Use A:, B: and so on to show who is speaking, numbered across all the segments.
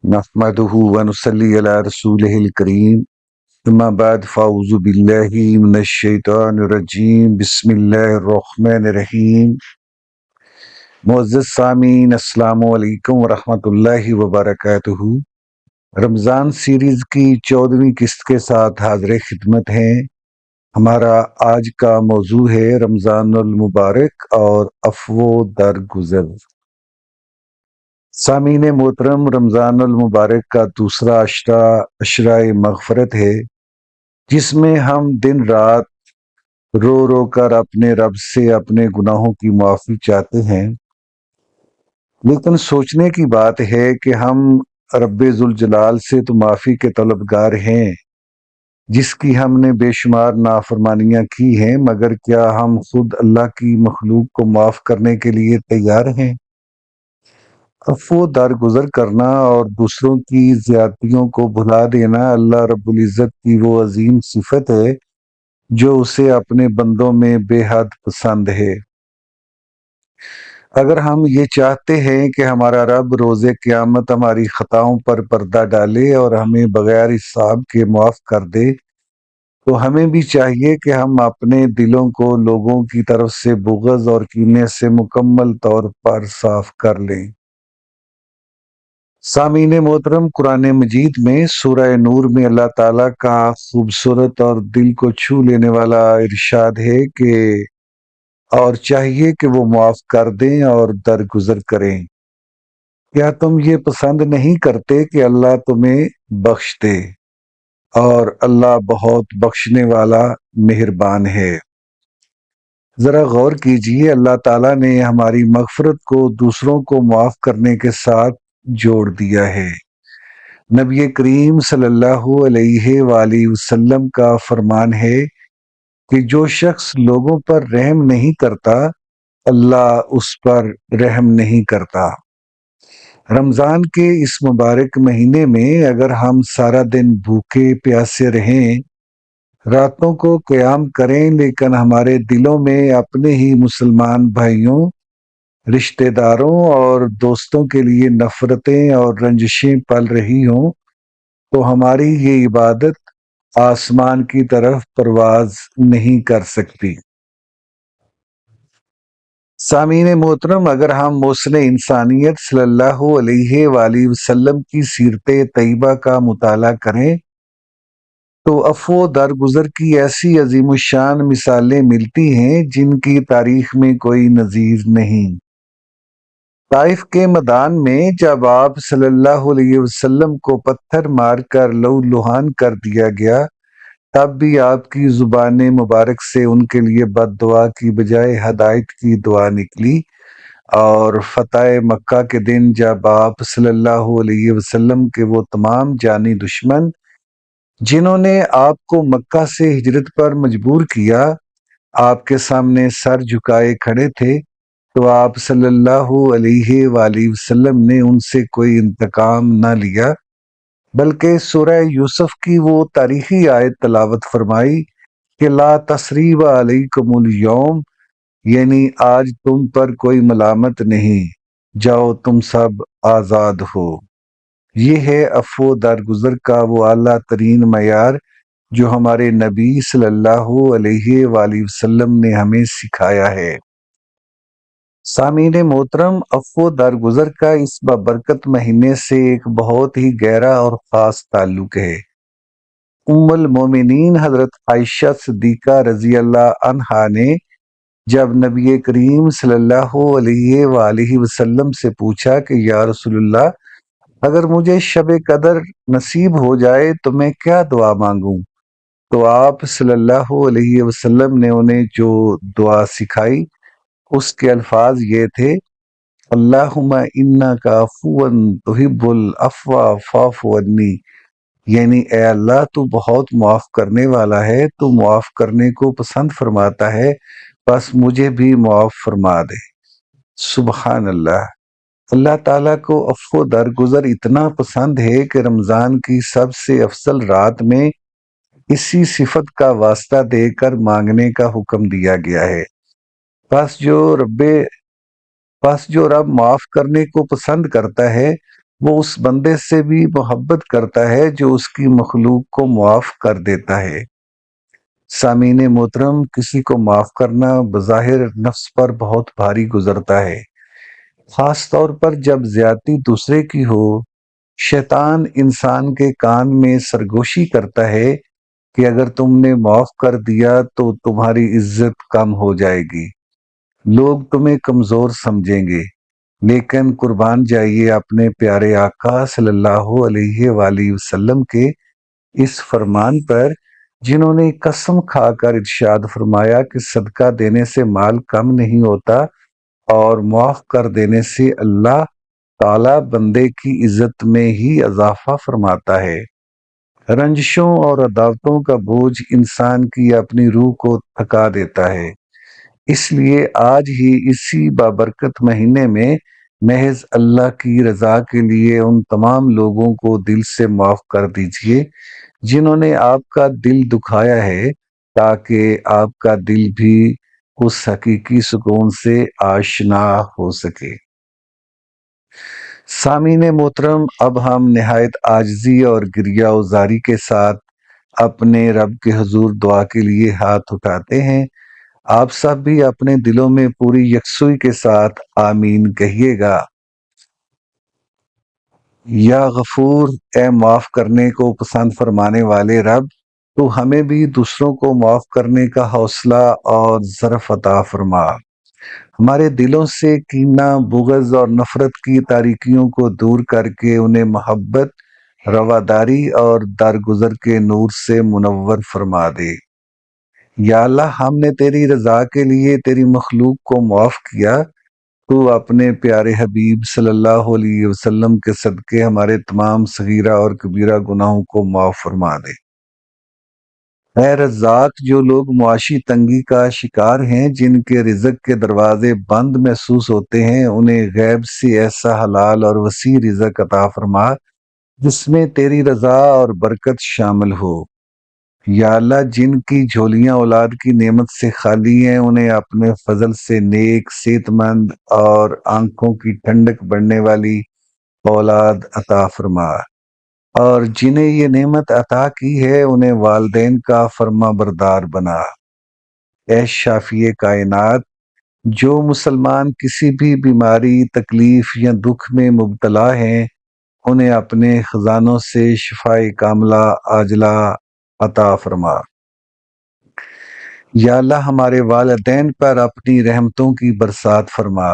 A: نحمده ونصلي على رسوله الكريم اما بعد فاعوذ بالله من الشیطان الرجیم بسم اللہ الرحمن الرحیم۔ معزز سامعین، السلام علیکم ورحمۃ اللہ وبرکاتہ۔ رمضان سیریز کی 14ویں قسط کے ساتھ حاضر خدمت ہیں۔ ہمارا آج کا موضوع ہے رمضان المبارک اور عفو درگزر۔ سامعین محترم، رمضان المبارک کا دوسرا عشرہ مغفرت ہے، جس میں ہم دن رات رو رو کر اپنے رب سے اپنے گناہوں کی معافی چاہتے ہیں۔ لیکن سوچنے کی بات ہے کہ ہم رب ذوالجلال سے تو معافی کے طلبگار ہیں، جس کی ہم نے بے شمار نافرمانیاں کی ہیں، مگر کیا ہم خود اللہ کی مخلوق کو معاف کرنے کے لیے تیار ہیں؟ عفو درگزر کرنا اور دوسروں کی زیادتیوں کو بھلا دینا اللہ رب العزت کی وہ عظیم صفت ہے جو اسے اپنے بندوں میں بے حد پسند ہے۔ اگر ہم یہ چاہتے ہیں کہ ہمارا رب روز قیامت ہماری خطاؤں پر پردہ ڈالے اور ہمیں بغیر حساب کے معاف کر دے، تو ہمیں بھی چاہیے کہ ہم اپنے دلوں کو لوگوں کی طرف سے بغض اور کینے سے مکمل طور پر صاف کر لیں۔ سامعین محترم، قرآن مجید میں سورہ نور میں اللہ تعالیٰ کا خوبصورت اور دل کو چھو لینے والا ارشاد ہے کہ اور چاہیے کہ وہ معاف کر دیں اور درگزر کریں۔ کیا تم یہ پسند نہیں کرتے کہ اللہ تمہیں بخش دے؟ اور اللہ بہت بخشنے والا مہربان ہے۔ ذرا غور کیجئے، اللہ تعالیٰ نے ہماری مغفرت کو دوسروں کو معاف کرنے کے ساتھ جوڑ دیا ہے۔ نبی کریم صلی اللہ علیہ وآلہ وسلم کا فرمان ہے کہ جو شخص لوگوں پر رحم نہیں کرتا، اللہ اس پر رحم نہیں کرتا۔ رمضان کے اس مبارک مہینے میں اگر ہم سارا دن بھوکے پیاسے رہیں، راتوں کو قیام کریں، لیکن ہمارے دلوں میں اپنے ہی مسلمان بھائیوں، رشتہ داروں اور دوستوں کے لیے نفرتیں اور رنجشیں پل رہی ہوں، تو ہماری یہ عبادت آسمان کی طرف پرواز نہیں کر سکتی۔ سامعین محترم، اگر ہم محسن انسانیت صلی اللہ علیہ وآلہ وسلم کی سیرت طیبہ کا مطالعہ کریں تو عفو درگزر کی ایسی عظیم الشان مثالیں ملتی ہیں جن کی تاریخ میں کوئی نظیر نہیں۔ طائف کے میدان میں جب آپ صلی اللہ علیہ وسلم کو پتھر مار کر لہو لہان کر دیا گیا، تب بھی آپ کی زبان مبارک سے ان کے لیے بد دعا کی بجائے ہدایت کی دعا نکلی، اور فتح مکہ کے دن جب آپ صلی اللہ علیہ وسلم کے وہ تمام جانی دشمن جنہوں نے آپ کو مکہ سے ہجرت پر مجبور کیا، آپ کے سامنے سر جھکائے کھڑے تھے، تو آپ صلی اللہ علیہ وآلہ وسلم نے ان سے کوئی انتقام نہ لیا، بلکہ سورہ یوسف کی وہ تاریخی آیت تلاوت فرمائی کہ لا تثریب علیکم اليوم، یعنی آج تم پر کوئی ملامت نہیں، جاؤ تم سب آزاد ہو۔ یہ ہے عفو درگزر کا وہ اعلیٰ ترین معیار جو ہمارے نبی صلی اللہ علیہ وآلہ وسلم نے ہمیں سکھایا ہے۔ سامعین محترم، عفو درگزر کا اس بابرکت مہینے سے ایک بہت ہی گہرا اور خاص تعلق ہے۔ ام المومنین حضرت عائشہ صدیقہ رضی اللہ عنہا نے جب نبی کریم صلی اللہ علیہ وآلہ وسلم سے پوچھا کہ یا رسول اللہ، اگر مجھے شب قدر نصیب ہو جائے تو میں کیا دعا مانگوں؟ تو آپ صلی اللہ علیہ وسلم نے انہیں جو دعا سکھائی اس کے الفاظ یہ تھے، اللہم انک عفو تحب العفو فاعف عنی، یعنی اے اللہ تو بہت معاف کرنے والا ہے، تو معاف کرنے کو پسند فرماتا ہے، بس مجھے بھی معاف فرما دے۔ سبحان اللہ! اللہ تعالیٰ کو عفو درگزر اتنا پسند ہے کہ رمضان کی سب سے افضل رات میں اسی صفت کا واسطہ دے کر مانگنے کا حکم دیا گیا ہے۔ بس جو رب معاف کرنے کو پسند کرتا ہے، وہ اس بندے سے بھی محبت کرتا ہے جو اس کی مخلوق کو معاف کر دیتا ہے۔ سامعین محترم، کسی کو معاف کرنا بظاہر نفس پر بہت بھاری گزرتا ہے، خاص طور پر جب زیادتی دوسرے کی ہو۔ شیطان انسان کے کان میں سرگوشی کرتا ہے کہ اگر تم نے معاف کر دیا تو تمہاری عزت کم ہو جائے گی، لوگ تمہیں کمزور سمجھیں گے۔ لیکن قربان جائیے اپنے پیارے آقا صلی اللہ علیہ وآلہ وسلم کے اس فرمان پر، جنہوں نے قسم کھا کر ارشاد فرمایا کہ صدقہ دینے سے مال کم نہیں ہوتا اور معاف کر دینے سے اللہ تعالی بندے کی عزت میں ہی اضافہ فرماتا ہے۔ رنجشوں اور عداوتوں کا بوجھ انسان کی اپنی روح کو تھکا دیتا ہے۔ اس لیے آج ہی اسی بابرکت مہینے میں محض اللہ کی رضا کے لیے ان تمام لوگوں کو دل سے معاف کر دیجیے جنہوں نے آپ کا دل دکھایا ہے، تاکہ آپ کا دل بھی اس حقیقی سکون سے آشنا ہو سکے۔ سامعین محترم، اب ہم نہایت عاجزی اور گریہ وزاری کے ساتھ اپنے رب کے حضور دعا کے لیے ہاتھ اٹھاتے ہیں۔ آپ سب بھی اپنے دلوں میں پوری یکسوئی کے ساتھ آمین کہیے گا۔ یا غفور، اے معاف کرنے کو پسند فرمانے والے رب، تو ہمیں بھی دوسروں کو معاف کرنے کا حوصلہ اور ظرف عطا فرما۔ ہمارے دلوں سے کینہ، بغض اور نفرت کی تاریکیوں کو دور کر کے انہیں محبت، رواداری اور درگزر کے نور سے منور فرما دے۔ یا اللہ، ہم نے تیری رضا کے لیے تیری مخلوق کو معاف کیا، تو اپنے پیارے حبیب صلی اللہ علیہ وسلم کے صدقے ہمارے تمام صغیرہ اور کبیرہ گناہوں کو معاف فرما دے۔ اے رزاق، جو لوگ معاشی تنگی کا شکار ہیں، جن کے رزق کے دروازے بند محسوس ہوتے ہیں، انہیں غیب سے ایسا حلال اور وسیع رزق عطا فرما جس میں تیری رضا اور برکت شامل ہو۔ یا اللہ، جن کی جھولیاں اولاد کی نعمت سے خالی ہیں، انہیں اپنے فضل سے نیک، صحت مند اور آنکھوں کی ٹھنڈک بڑھنے والی اولاد عطا فرما، اور جنہیں یہ نعمت عطا کی ہے انہیں والدین کا فرما بردار بنا۔ اے شافی کائنات، جو مسلمان کسی بھی بیماری، تکلیف یا دکھ میں مبتلا ہیں، انہیں اپنے خزانوں سے شفائے کاملہ عاجلہ عطا فرما۔ یا اللہ، ہمارے والدین پر اپنی رحمتوں کی برسات فرما۔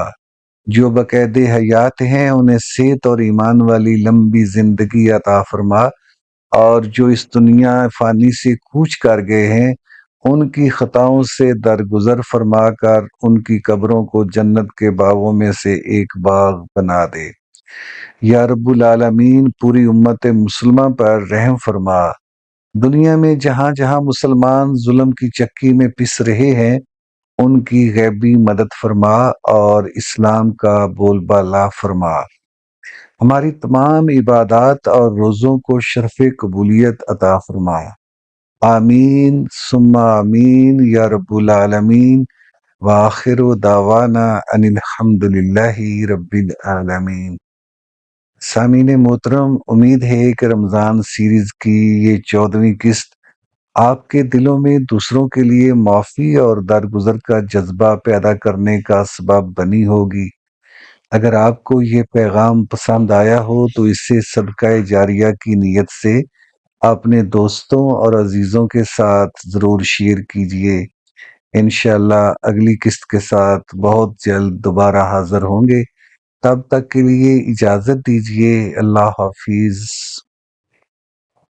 A: جو بقید حیات ہیں انہیں صحت اور ایمان والی لمبی زندگی عطا فرما، اور جو اس دنیا فانی سے کوچ کر گئے ہیں ان کی خطاؤں سے درگزر فرما کر ان کی قبروں کو جنت کے باغوں میں سے ایک باغ بنا دے۔ یا رب العالمین، پوری امت مسلمہ پر رحم فرما۔ دنیا میں جہاں جہاں مسلمان ظلم کی چکی میں پس رہے ہیں، ان کی غیبی مدد فرما اور اسلام کا بول بالا فرما۔ ہماری تمام عبادات اور روزوں کو شرف قبولیت عطا فرما۔ آمین ثم آمین یا رب العالمین، وآخر دعوانا ان الحمد للہ رب العالمین۔ سامعین محترم، امید ہے کہ رمضان سیریز کی یہ 14ویں قسط آپ کے دلوں میں دوسروں کے لیے معافی اور درگزر کا جذبہ پیدا کرنے کا سبب بنی ہوگی۔ اگر آپ کو یہ پیغام پسند آیا ہو تو اسے صدقہ جاریہ کی نیت سے اپنے دوستوں اور عزیزوں کے ساتھ ضرور شیئر کیجیے۔ انشاءاللہ اگلی قسط کے ساتھ بہت جلد دوبارہ حاضر ہوں گے۔ تب تک کے لیے اجازت دیجیے۔ اللہ حافظ۔